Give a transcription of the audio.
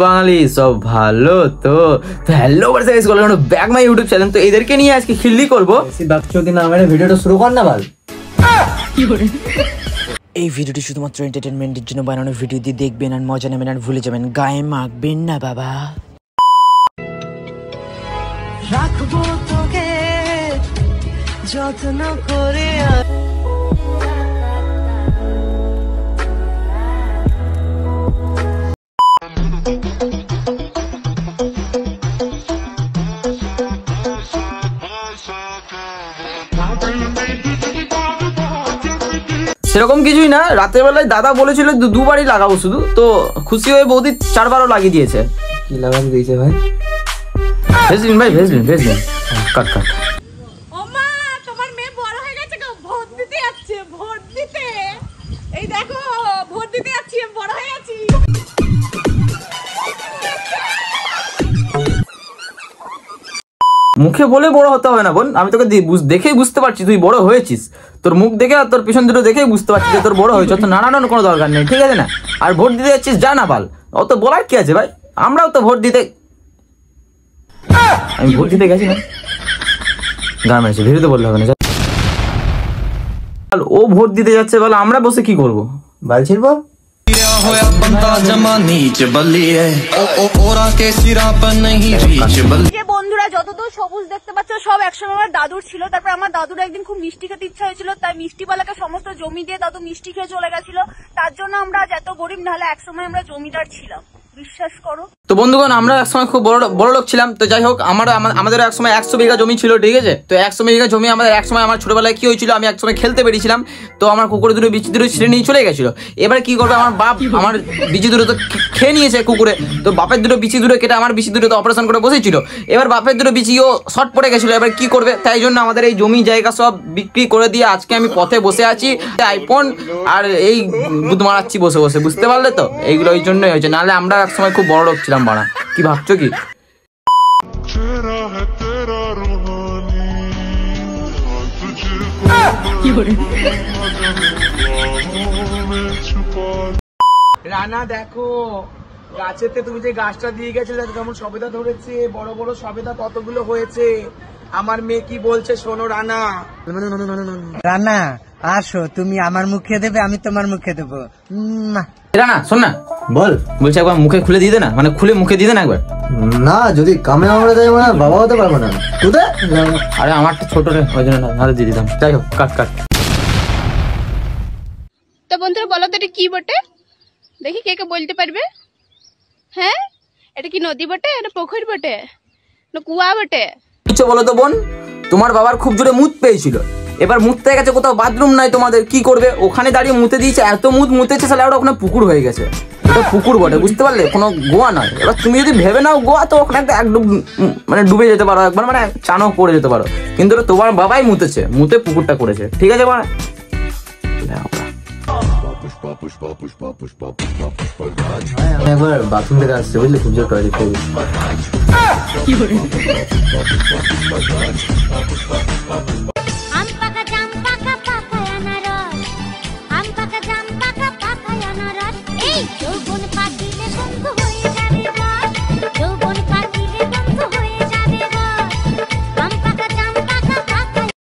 বাঙালি সব ভালো তো hello back my YouTube channel. তো এদেরকে নিয়ে আজকে খিল্লি করবো। ভিডিওটা শুরু কর না ভাই। এই ভিডিওটি শুধুমাত্র এন্টারটেনমেন্টের জন্য বানানো ভিডিও দিয়ে দেখবেন আর মজা নেবেন আর ভুলে যাবেন, গায়ে মাখবেন না বাবা। রাখবো তোকে যত্ন করে। সেরকম কিছুই না, রাতের বেলায় দাদা বলেছিল দুবারই লাগাবো শুধু, তো খুশি হয়ে বৌদি 4 বারও লাগিয়ে দিয়েছে। কি লাগাতে দিয়েছে ভাই? ভেজলিন ভাই, ভেজলিন ভেজলিন। কাট কাট। ও মা, তোমার মেয়ে বড় হয়ে গেছে গো, ভোট দিতে যাচ্ছে, ভোট দিতে। এই দেখো, ভোট দিতে যাচ্ছি, বড় হয়ে গেছি। মুখে বলে বড় হতে হবে না বোন, আমি তোকে দেখেই বুঝতে পারছি তুই বড় হয়েছিস। তোর মুখ দেখে আর তোর পিছন দুটো দেখেই বুঝতে পারছি যে তোর বড় হয়েছে। তো নাড়ানোর কোনো দরকার নেই, ঠিক আছে না? আর ভোট দিতে যাচ্ছিস, যা না পাল, অত বলার কি আছে ভাই? আমরাও তো ভোট দিতে, আমি ভোট দিতে গেছি না, গান আছে ভিডিওতে বললে হবে না। ও ভোট দিতে যাচ্ছে বলে আমরা বসে কি করবো? বাল ছিড়বো। বন্ধুরা যতদূর সবুজ দেখতে পাচ্ছ সব একসময় আমার দাদুর ছিল। তারপর আমার দাদুর একদিন খুব মিষ্টি খেতে ইচ্ছা হয়েছিল, তাই মিষ্টিওয়ালাকে সমস্ত জমি দিয়ে দাদু মিষ্টি খেয়ে চলে গেছিল। তার জন্য আমরা আজ এত গরিব, নাহলে একসময় আমরা জমিদার ছিলাম, বিশ্বাস করো। তো বন্ধুগণ, আমরা একসময় খুব বড় লোক ছিলাম। তো যাই হোক, আমাদের একসময় 100 বিঘা জমি ছিল, ঠিক আছে? তো 100 বিঘা জমি আমাদের একসময়, আমার ছোটবেলায় কি হয়েছিল, আমি একসময় খেলতে বেরিয়েছিলাম, তো আমার কুকুরে দুটো বিচি দুটো ছিঁড়ে নিয়ে চলে গেছিল। এবার কি করবে আমার বাপ, আমার বিচি দুটো তো খেয়ে নিয়েছে কুকুরে। তো বাপের দুটো বিচি দুটো কেটে আমার বিচি দুটো তো অপারেশন করে বসেছিল। এবার বাপের দুটো বিচিও শর্ট পড়ে গেছিল। এবার কি করবে? তাই জন্য আমাদের এই জমি জায়গা সব বিক্রি করে দিয়ে আজকে আমি পথে বসে আছি, আইফোন আর এই দুধ মারাচ্ছি বসে বসে, বুঝতে পারলে তো? এইগুলো ওই জন্যই হয়েছে, নাহলে আমরা একসময় খুব বড় লোক ছিলাম বাড়া। কি ভাবছো কি? রানা দেখো, গাছেতে তুমি যে গাছটা দিয়ে গেছিলে কেমন সবেদা ধরেছে, বড় বড় সবেদা কতগুলো হয়েছে। আমার মেয়ে কি বলছে শোনো রানা। রানা আসো, তুমি আমার মুখে দেবে, আমি তোমার মুখে দেবো। রানা শোন না, বল। বলছি একবার মুখে খুলে দিয়ে দে না, মানে খুলে মুখে দিয়ে দে না একবার। না, যদি কামে আমরা যাই না, বাবা হতে পারবো না। তোদের? আরে আমারটা ছোট রে, ওই জন্য না দিয়ে দিতাম। যাই হোক, কাট কাট। তো বন্ধুরা বলো তো এটা কি বটে? দেখি কে কে বলতে পারবে। হ্যাঁ, এটা কি নদী বটে, না পুকুর বটে, না কুয়া বটে? কিছু বলো তো বোন, তোমার বাবার খুব জোরে মুত পেয়েছিল। এবার মুততে গেছে, কোথাও বাথরুম নাই তোমাদের, কি করবে? ওখানে দাঁড়িয়ে মুতে দিয়েছে, এত মুতেছে সালে ওটা ওখানে পুকুর হয়ে গেছে। এটা পুকুর বটে, বুঝতে পারলে, কোনো গোয়া নয়। এবার তুমি যদি ভেবে নাও গোয়া, তো ওখানে একটা মানে ডুবে যেতে পারো একবার, মানে চানও পড়ে যেতে পারো। কিন্তু তোমার বাবাই মুতেছে, মুতে পুকুরটা করেছে, ঠিক আছে? মানে একবার বাথরুম থেকে আসছে, বুঝলি, খুব জোর টয়লেট।